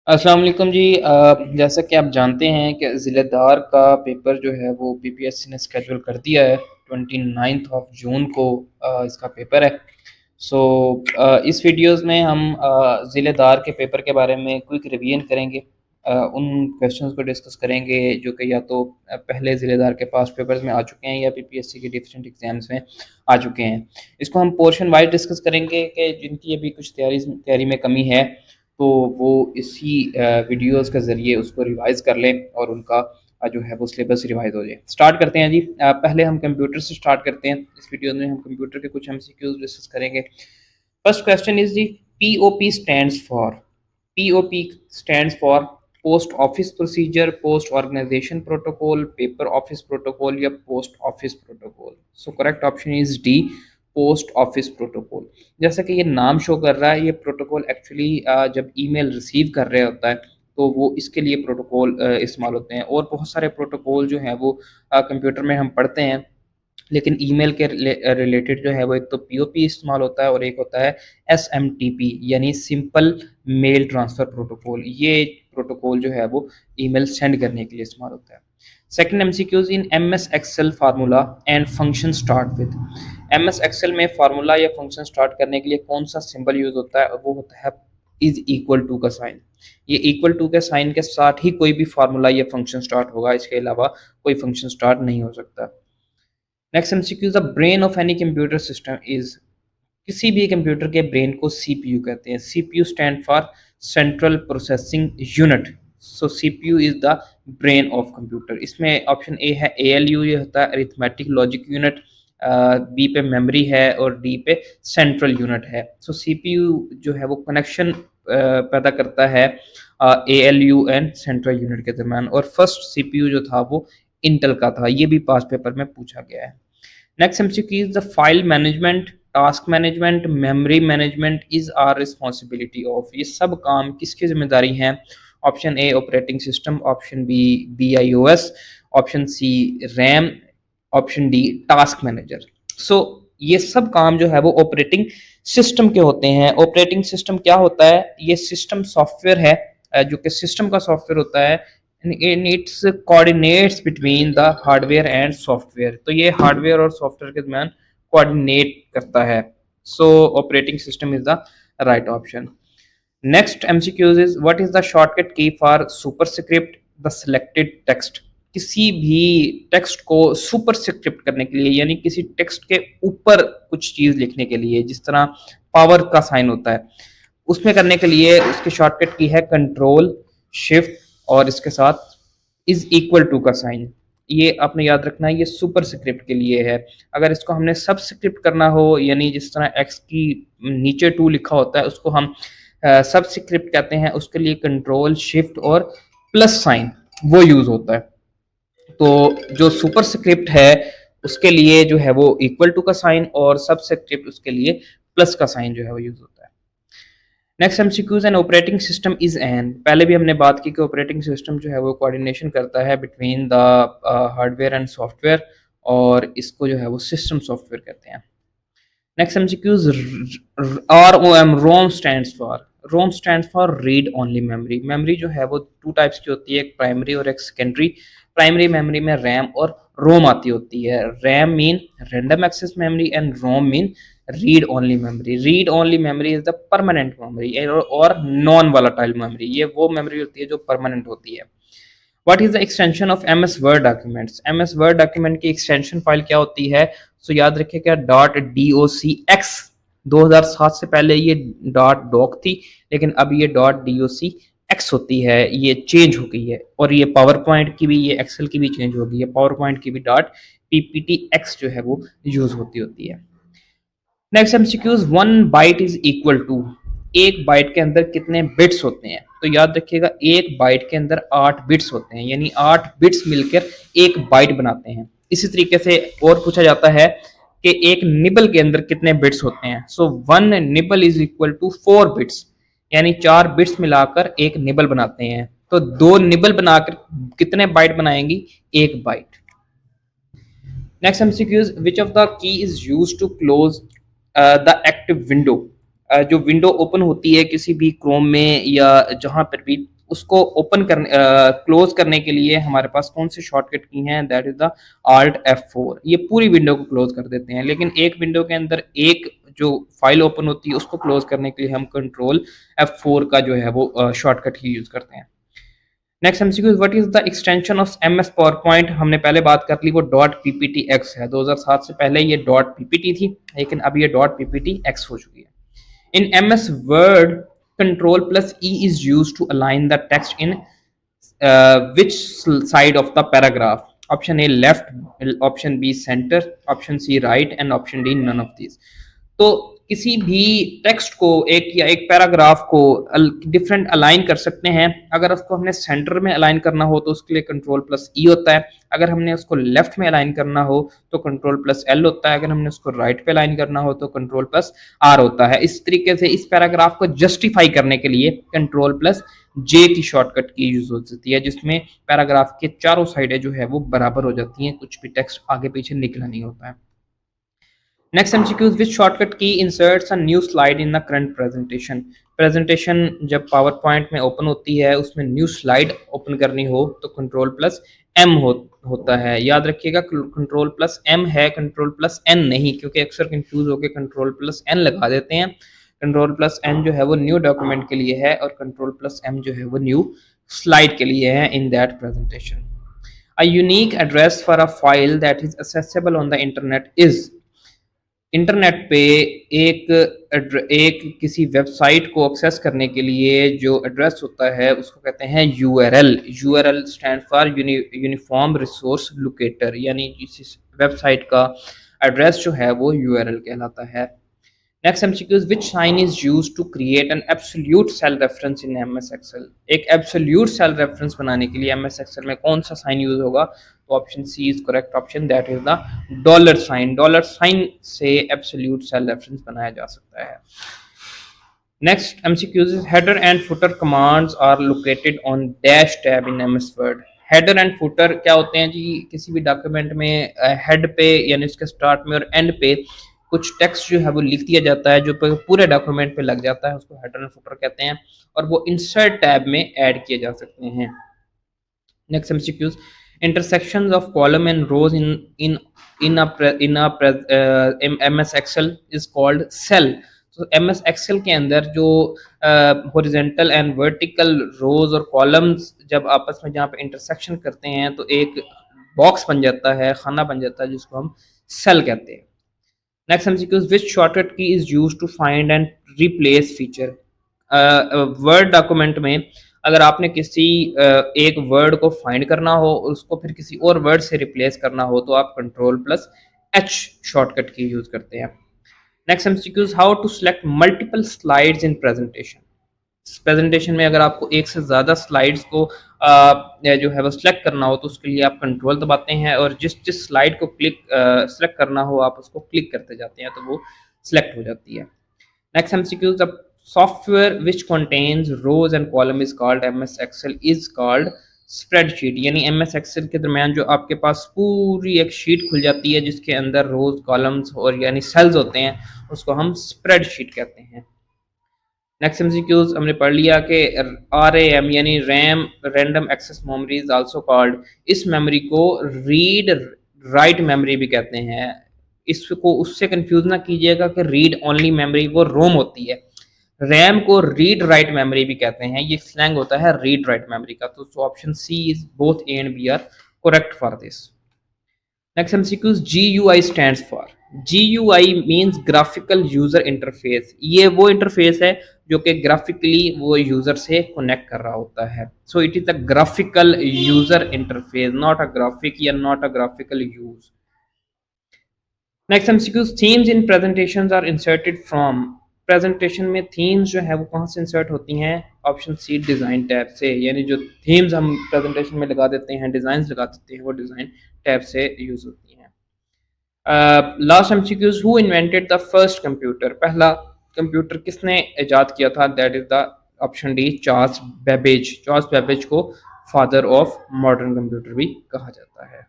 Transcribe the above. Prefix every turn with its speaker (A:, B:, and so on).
A: अस्सलाम वालेकुम जी। जैसा कि आप जानते हैं कि ज़िलेदार का पेपर जो है वो पीपीएससी ने स्केड्यूल कर दिया है। 29 ऑफ जून को इसका पेपर है। सो इस वीडियोस में हम ज़िलेदार के पेपर के बारे में क्विक रिवीजन करेंगे। उन क्वेश्चंस को डिस्कस करेंगे जो कि या तो पहले ज़िलेदार के पास पेपर्स में आ चुके हैं या पीपीएससी के डिफरेंट एग्जाम्स में आ चुके हैं। इसको हम पोर्शन वाइज डिस्कस करेंगे कि जिनकी अभी कुछ तैयारी में कमी है तो वो इसी वीडियोस के ज़रिए उसको रिवाइज़ कर लें और उनका जो है वो सिलेबस रिवाइज़ हो जाए। स्टार्ट करते हैं जी। पहले हम कंप्यूटर से स्टार्ट करते हैं। इस वीडियो में हम कंप्यूटर के कुछ एमसीक्यूज डिस्कस करेंगे। फर्स्ट क्वेश्चन इज जी, POP stands for. POP stands for post office procedure, post organization protocol, paper office protocol या post office protocol. So correct option is D, post office protocol. जैसा कि ये नाम show कर रहा है, ये प्रोटोकॉल एक्चुअली जब ईमेल रिसीव कर रहे होता है तो वो इसके लिए प्रोटोकॉल इस्तेमाल होते हैं। और बहुत सारे प्रोटोकॉल जो हैं वो कंप्यूटर में हम पढ़ते हैं, लेकिन ईमेल के रिलेटेड जो है वो एक तो पीओपी इस्तेमाल होता है और एक होता है एसएमटीपी यानी सिंपल मेल ट्रांसफ़र प्रोटोकॉल। ये प्रोटोकॉल जो है वो ईमेल सेंड करने के लिए इस्तेमाल होता है। Second MCQs, in MS Excel formula and function start with. MS Excel में फार्मूला या फंक्शन स्टार्ट करने के लिए कौन सा सिंबल यूज होता है? वो होता है इज इक्वल टू का साइन। ये इक्वल टू के साइन के साथ ही कोई भी फार्मूला या फंक्शन स्टार्ट होगा, इसके अलावा कोई फंक्शन स्टार्ट नहीं हो सकता। Next MCQ, the brain of any computer system is. किसी भी कंप्यूटर के ब्रेन को सीपीयू कहते हैं। CPU stand for central processing unit. So CPU is the brain of computer. इसमें ऑप्शन ए है एएलयू, ये होता है अरिथमेटिक लॉजिक यूनिट। बी पे मेमोरी है और डी पे सेंट्रल यूनिट है। सो सीपीयू जो है वो कनेक्शन पैदा करता है एएलयू एंड सेंट्रल यूनिट के दरम्यान। और फर्स्ट सीपीयू जो था वो इंटेल का था। ये भी पास पेपर में पूछा गया है। Next MCQ is the file management, task management, memory management is are responsibility of. ये सब काम किसकी जिम्मेदारी है? Option A operating system, option B BIOS, option C RAM, option D task manager. So ये सब काम जो है वो ऑपरेटिंग सिस्टम के होते हैं। ऑपरेटिंग सिस्टम क्या होता है? ये सिस्टम सॉफ्टवेयर है, जो कि सिस्टम का सॉफ्टवेयर होता है। In its coordinates between the hardware and software. तो ये हार्डवेयर और सॉफ्टवेयर के दरमियान कोऑर्डिनेट करता है। So operating system is the right option. Next MCQs is, what is the shortcut key for superscript the selected text. किसी भी text को सुपरस्क्रिप्ट करने के लिए यानी किसी टेक्स्ट के ऊपर कुछ चीज लिखने के लिए, जिस तरह पावर का साइन होता है, उसमें करने के लिए उसकी शॉर्टकट की है कंट्रोल शिफ्ट और इसके साथ इज इक्वल टू का साइन। ये आपने याद रखना है, ये सुपर स्क्रिप्ट के लिए है। अगर इसको हमने सब स्क्रिप्ट करना हो, यानी जिस तरह एक्स की नीचे 2 लिखा होता है उसको हम सब स्क्रिप्ट कहते हैं, उसके लिए कंट्रोल शिफ्ट और प्लस साइन वो यूज होता है। तो जो सुपर स्क्रिप्ट है उसके लिए जो है वो इक्वल टू का साइन और सब स्क्रिप्ट उसके लिए प्लस का साइन जो है वो यूज होता है। Next MCQs, an operating system is an. पहले भी हमने बात की कि ऑपरेटिंग सिस्टम जो है वो कोऑर्डिनेशन करता है between the hardware and software, और इसको जो है वो सिस्टम सॉफ्टवेयर कहते हैं। Next MCQs, ROM, Rome stands for. Rome stands for read only memory. Memory जो है वो 2 टाइप्स की होती है, एक प्राइमरी और एक सेकेंडरी। प्राइमरी मेमोरी में रैम और रोम आती होती है। RAM mean random access memory and ROM mean read only memory. Read only memory is the permanent memory और नॉन वोलेटाइल मेमोरी। ये वो मेमोरी होती है जो परमानेंट होती है। What is the extension of M S Word documents. M S Word document की extension file क्या होती है? सो याद रखिएगा डॉट docx। 2007 से पहले ये डॉट डॉक थी, लेकिन अब ये डॉट docx होती है। ये चेंज हो गई है। और ये पावर पॉइंट की भी, ये एक्सेल की भी चेंज हो गई है। पावर पॉइंट की भी डॉट pptx जो है वो यूज होती है। Next MCQs, 1 byte is equal to. एक बाइट के अंदर कितने बिट्स होते हैं? तो याद रखिएगा एक बाइट के अंदर 8 बिट्स होते हैं, यानी 8 बिट्स मिलकर एक बाइट बनाते हैं। इसी तरीके से और पूछा जाता है कि एक निबल के अंदर कितने बिट्स होते हैं? So 1 nibble is equal to 4 bits, यानी 4 बिट्स मिलाकर एक निबल बनाते हैं। तो 2 निबल बनाकर कितने बाइट बनाएंगी? 1 byte. Next MCQs, which of the key is use to close the active window. जो विंडो ओपन होती है किसी भी क्रोम में या जहां पर भी, उसको ओपन करने क्लोज करने के लिए हमारे पास कौन सी शॉर्टकट की हैं, that is the Alt F4। ये पूरी विंडो को क्लोज कर देते हैं, लेकिन एक विंडो के अंदर एक जो फाइल ओपन होती है उसको क्लोज करने के लिए हम कंट्रोल F4 का जो है वो शॉर्टकट ही यूज करते हैं। Next MCQ, what is the extension of MS power point? हमने पहले बात कर ली, वो .pptx है। 2007 से पहले ये .ppt थी, लेकिन अब ये .pptx हो चुकी है। In MS Word, control plus E is used to align the text in which side of the paragraph? Option A left, option B center, option C right and option D none of these। तो किसी भी text को एक या एक paragraph को different align कर सकते हैं। अगर उसको हमने सेंटर में अलाइन करना हो तो उसके लिए कंट्रोल प्लस ई होता है, अगर हमने उसको लेफ्ट में अलाइन करना हो तो कंट्रोल प्लस एल होता है, अगर हमने उसको राइट पे अलाइन करना हो तो कंट्रोल प्लस आर होता है। इस तरीके से इस पैराग्राफ को जस्टिफाई करने के लिए कंट्रोल प्लस जे की शॉर्टकट की यूज हो जाती है, जिसमें पैराग्राफ के चारों साइडें जो है वो बराबर हो जाती हैं, कुछ भी टेक्स्ट आगे पीछे निकला नहीं होता है। नेक्स्ट एमसीक्यू, विच शॉर्टकट की inserts a new slide in the current presentation? Presentation जब पावर पॉइंट में ओपन होती है, उसमें न्यू स्लाइड ओपन करनी हो तो कंट्रोल प्लस एम होता है। याद रखिएगा कंट्रोल प्लस एम है, कंट्रोल प्लस एन नहीं, क्योंकि अक्सर कंफ्यूज होकर कंट्रोल प्लस एन लगा देते हैं। कंट्रोल प्लस एन जो है वो न्यू डॉक्यूमेंट के लिए है और कंट्रोल प्लस एम जो है वो न्यू स्लाइड के लिए है in that presentation. A unique address for a file that is accessible on the internet is? Internet पे एक किसी वेबसाइट को एक्सेस करने के लिए जो एड्रेस होता है उसको कहते हैं URL. URL stand for uniform resource locator, यानी किसी वेबसाइट का एड्रेस जो है वो यूआरएल कहलाता है। Next MCQ, which sign is used to create an absolute cell reference in MS Excel? एक एब्सोल्यूट सेल रेफरेंस बनाने के लिए एमएस एक्सेल में कौन सा साइन यूज होगा? तो option C is correct option, that is the dollar sign. Dollar sign से एब्सोल्यूट सेल रेफरेंस बनाया जा सकता है। Next MCQs, header and footer commands are located on dash tab in MS Word. Header and footer क्या होते हैं जी? किसी भी डॉक्यूमेंट में हेड पे यानी उसके स्टार्ट में और एंड पे कुछ टेक्स्ट जो है वो लिख दिया जाता है, जो पूरे डॉक्यूमेंट पे लग जाता है, उसको हेडर एंड फुटर कहते हैं, और वो इंसर्ट टैब में ऐड किए जा सकते हैं। Next MCQs, intersections of column and rows in a MS Excel is called cell। तो MS Excel के अंदर जो horizontal and vertical rows और columns जब आपस में जहाँ पे intersection करते हैं तो एक बॉक्स बन जाता है, खाना बन जाता है, जिसको हम सेल कहते हैं। Next MCQ, which shortcut key is used to find and replace feature? Word document में अगर आपने किसी एक वर्ड को फाइंड करना हो और उसको फिर किसी और वर्ड से रिप्लेस करना हो तो आप control plus H shortcut key use करते हैं। Next MCQs, how to select multiple slides in presentation? Presentation में अगर आपको एक से ज़्यादा स्लाइड्स को जो है वो सिलेक्ट करना हो तो उसके लिए आप कंट्रोल दबाते हैं और जिस जिस स्लाइड को क्लिक सिलेक्ट करना हो आप उसको क्लिक करते जाते हैं तो वो सिलेक्ट हो जाती है। नेक्स्ट एमसीक्यूज, अब software which contains rows and column is called MS Excel is called spreadsheet. यानी एमएस एक्सेल के दरमियान जो आपके पास पूरी एक शीट खुल जाती है जिसके अंदर रोज कॉलम्स और यानी सेल्स होते हैं, उसको हम स्प्रेडशीट कहते हैं। नेक्स्ट एमसीक्यूज हमने पढ़ लिया कि RAM यानी RAM random access memory is also called. इस मेमोरी को रीड राइट मेमोरी भी कहते हैं। इसको उससे कंफ्यूज ना कीजिएगा कि रीड ओनली मेमोरी वो रोम होती है। रैम को रीड राइट मेमोरी भी कहते हैं, ये स्लैंग होता है रीड राइट मेमोरी का। तो option C is both A and B are correct for this. Next MCQs, GUI stands for? GUI means graphical user interface. ये वो इंटरफेस है जो कि ग्राफिकली वो यूजर से कनेक्ट कर रहा होता है। So it is a graphical user interface, not a graphic या not a graphical use. Next MCQs, themes in presentations are inserted from? Presentation में थीम्स जो है वो कहाँ से इंसर्ट होती हैं? ऑप्शन सी डिज़ाइन टैब से। यानी जो थीम्स हम प्रेजेंटेशन में लगा देते हैं, डिज़ाइन लगा देते हैं, वो डिज़ाइन टैब से यूज होती हैं। Last MCQs, who invented the first computer? पहला कंप्यूटर किसने इजाद किया था? That is the option D Charles Babbage. Charles Babbage को फादर ऑफ मॉडर्न कंप्यूटर भी कहा जाता है।